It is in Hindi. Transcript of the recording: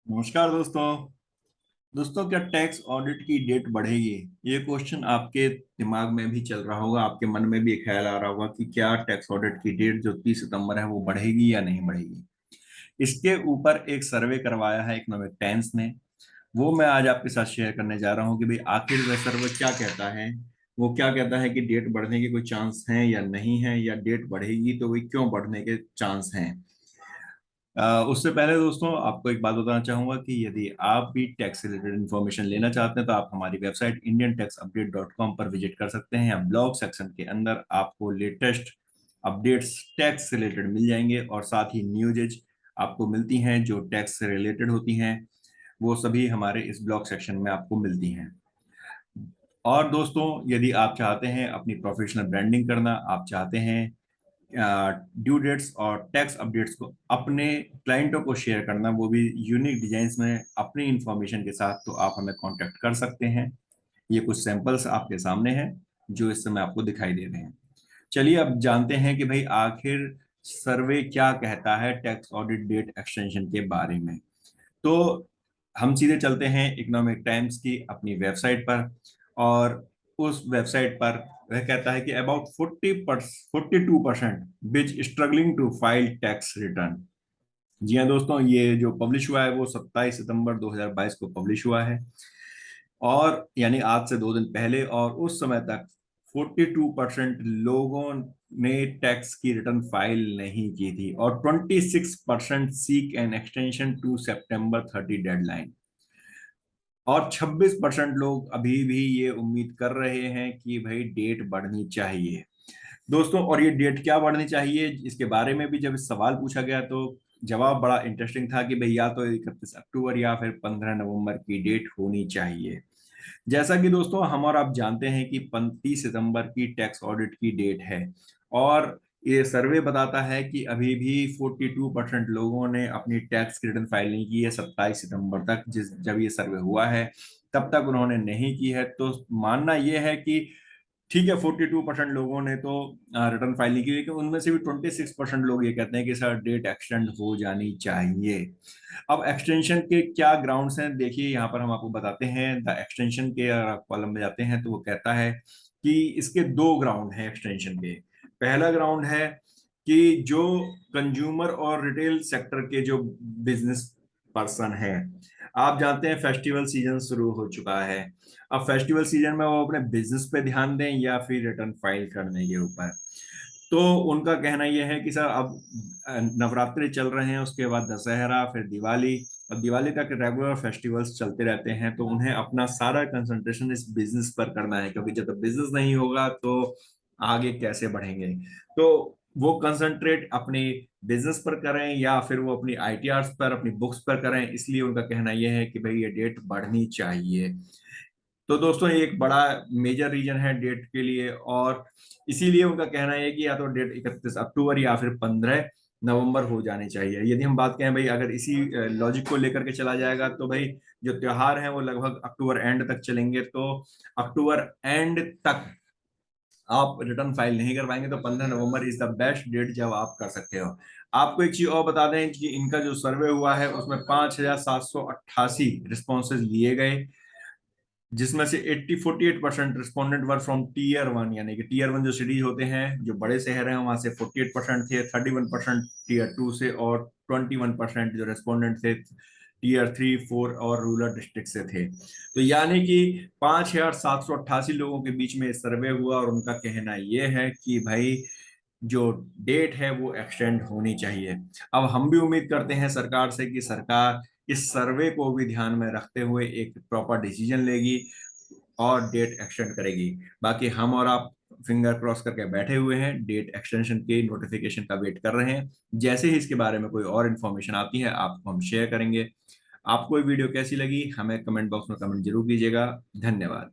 नमस्कार दोस्तों। दोस्तों, क्या टैक्स ऑडिट की डेट बढ़ेगी? ये क्वेश्चन आपके दिमाग में भी चल रहा होगा, आपके मन में भी एक ख्याल आ रहा होगा कि क्या टैक्स ऑडिट की डेट जो 30 सितंबर है वो बढ़ेगी या नहीं बढ़ेगी। इसके ऊपर एक सर्वे करवाया है इकोनॉमिक टाइम्स ने। वो मैं आज आपके साथ शेयर करने जा रहा हूँ कि भाई आखिर वह सर्वे क्या कहता है। वो क्या कहता है कि डेट बढ़ने के कोई चांस हैं या नहीं है, या डेट बढ़ेगी तो वही क्यों बढ़ने के चांस हैं। उससे पहले दोस्तों आपको एक बात बताना चाहूंगा कि यदि आप भी टैक्स रिलेटेड इन्फॉर्मेशन लेना चाहते हैं तो आप हमारी वेबसाइट indiantaxupdate.com पर विजिट कर सकते हैं। ब्लॉग सेक्शन के अंदर आपको लेटेस्ट अपडेट्स टैक्स से रिलेटेड मिल जाएंगे, और साथ ही न्यूजेज आपको मिलती हैं जो टैक्स से रिलेटेड होती हैं। वो सभी हमारे इस ब्लॉग सेक्शन में आपको मिलती हैं। और दोस्तों, यदि आप चाहते हैं अपनी प्रोफेशनल ब्रांडिंग करना, आप चाहते हैं ड्यू डेट्स और टैक्स अपडेट्स को अपने क्लाइंटों को शेयर करना, वो भी यूनिक डिजाइन्स में अपनी इंफॉर्मेशन के साथ, तो आप हमें कांटेक्ट कर सकते हैं। ये कुछ सैंपल्स आपके सामने हैं जो इस समय आपको दिखाई दे रहे हैं। चलिए अब जानते हैं कि भाई आखिर सर्वे क्या कहता है टैक्स ऑडिट डेट एक्सटेंशन के बारे में। तो हम सीधे चलते हैं इकोनॉमिक टाइम्स की अपनी वेबसाइट पर, और उस वेबसाइट पर वह कहता है कि अबाउट 42% बिज struggling to file tax return. जी हाँ दोस्तों, ये जो पब्लिश हुआ है वो 27 सितंबर 2022 को पब्लिश हुआ है, और यानी आज से 2 दिन पहले। और उस समय तक 42% लोगों ने टैक्स की रिटर्न फाइल नहीं की थी, और 26% seek an extension to September 30 deadline. और 26% लोग अभी भी ये उम्मीद कर रहे हैं कि भाई डेट बढ़नी चाहिए। दोस्तों, और ये डेट क्या बढ़नी चाहिए, इसके बारे में भी जब सवाल पूछा गया तो जवाब बड़ा इंटरेस्टिंग था कि भाई या तो 31 अक्टूबर या फिर 15 नवंबर की डेट होनी चाहिए। जैसा कि दोस्तों हम और आप जानते हैं कि 30 सितंबर की टैक्स ऑडिट की डेट है, और ये सर्वे बताता है कि अभी भी 42% लोगों ने अपनी टैक्स रिटर्न फाइल नहीं की है। 27 सितंबर तक जिस जब ये सर्वे हुआ है तब तक उन्होंने नहीं की है। तो मानना यह है कि ठीक है, 42% लोगों ने तो रिटर्न फाइल नहीं की, लेकिन उनमें से भी 26% लोग ये कहते हैं कि सर डेट एक्सटेंड हो जानी चाहिए। अब एक्सटेंशन के क्या ग्राउंड्स हैं, देखिए यहाँ पर हम आपको बताते हैं। द एक्सटेंशन के कॉलम में जाते हैं तो वो कहता है कि इसके दो ग्राउंड हैं एक्सटेंशन के। पहला ग्राउंड है कि जो कंज्यूमर और रिटेल सेक्टर के जो बिजनेस पर्सन है, आप जानते हैं फेस्टिवल सीजन शुरू हो चुका है। अब फेस्टिवल सीजन में वो अपने बिजनेस पे ध्यान दें या फिर रिटर्न फाइल करने के ऊपर। तो उनका कहना यह है कि सर अब नवरात्रि चल रहे हैं, उसके बाद दशहरा, फिर दिवाली। और दिवाली तक रेगुलर फेस्टिवल्स चलते रहते हैं, तो उन्हें अपना सारा कंसंट्रेशन इस बिजनेस पर करना है, क्योंकि जब तक बिजनेस नहीं होगा तो आगे कैसे बढ़ेंगे। तो वो कंसंट्रेट अपनी बिजनेस पर करें या फिर वो अपनी आईटीआर्स पर, अपनी बुक्स पर करें, इसलिए उनका कहना यह है कि भाई ये डेट बढ़नी चाहिए। तो दोस्तों ये एक बड़ा मेजर रीजन है डेट के लिए, और इसीलिए उनका कहना है कि या तो डेट 31 अक्टूबर या फिर 15 नवंबर हो जानी चाहिए। यदि हम बात करें भाई, अगर इसी लॉजिक को लेकर के चला जाएगा तो भाई जो त्योहार है वो लगभग अक्टूबर एंड तक चलेंगे, तो अक्टूबर एंड तक आप रिटर्न फाइल नहीं कर पाएंगे, तो 15 November is the best date जब आप कर सकते हो। आपको एक चीज और बता दें कि इनका जो सर्वे हुआ है उसमें 5,788 रिस्पॉन्सेज लिए गए, जिसमें से 48% रिस्पोंडेंट वर फ्रॉम टीयर 1, यानी कि टीयर 1 जो सिटीज होते हैं, जो बड़े शहर हैं, वहां से 48% थे। 31% टीयर 2 से, और 21% जो रेस्पोंडेंट थे टीयर 3, 4 और रूरल डिस्ट्रिक्ट से थे। तो यानी कि 5,788 लोगों के बीच में सर्वे हुआ, और उनका कहना यह है कि भाई जो डेट है वो एक्सटेंड होनी चाहिए। अब हम भी उम्मीद करते हैं सरकार से कि सरकार इस सर्वे को भी ध्यान में रखते हुए एक प्रॉपर डिसीजन लेगी और डेट एक्सटेंड करेगी। बाकी हम और आप फिंगर क्रॉस करके बैठे हुए हैं, डेट एक्सटेंशन के नोटिफिकेशन का वेट कर रहे हैं। जैसे ही इसके बारे में कोई और इन्फॉर्मेशन आती है आपको हम शेयर करेंगे। आपको ये वीडियो कैसी लगी हमें कमेंट बॉक्स में कमेंट जरूर कीजिएगा। धन्यवाद।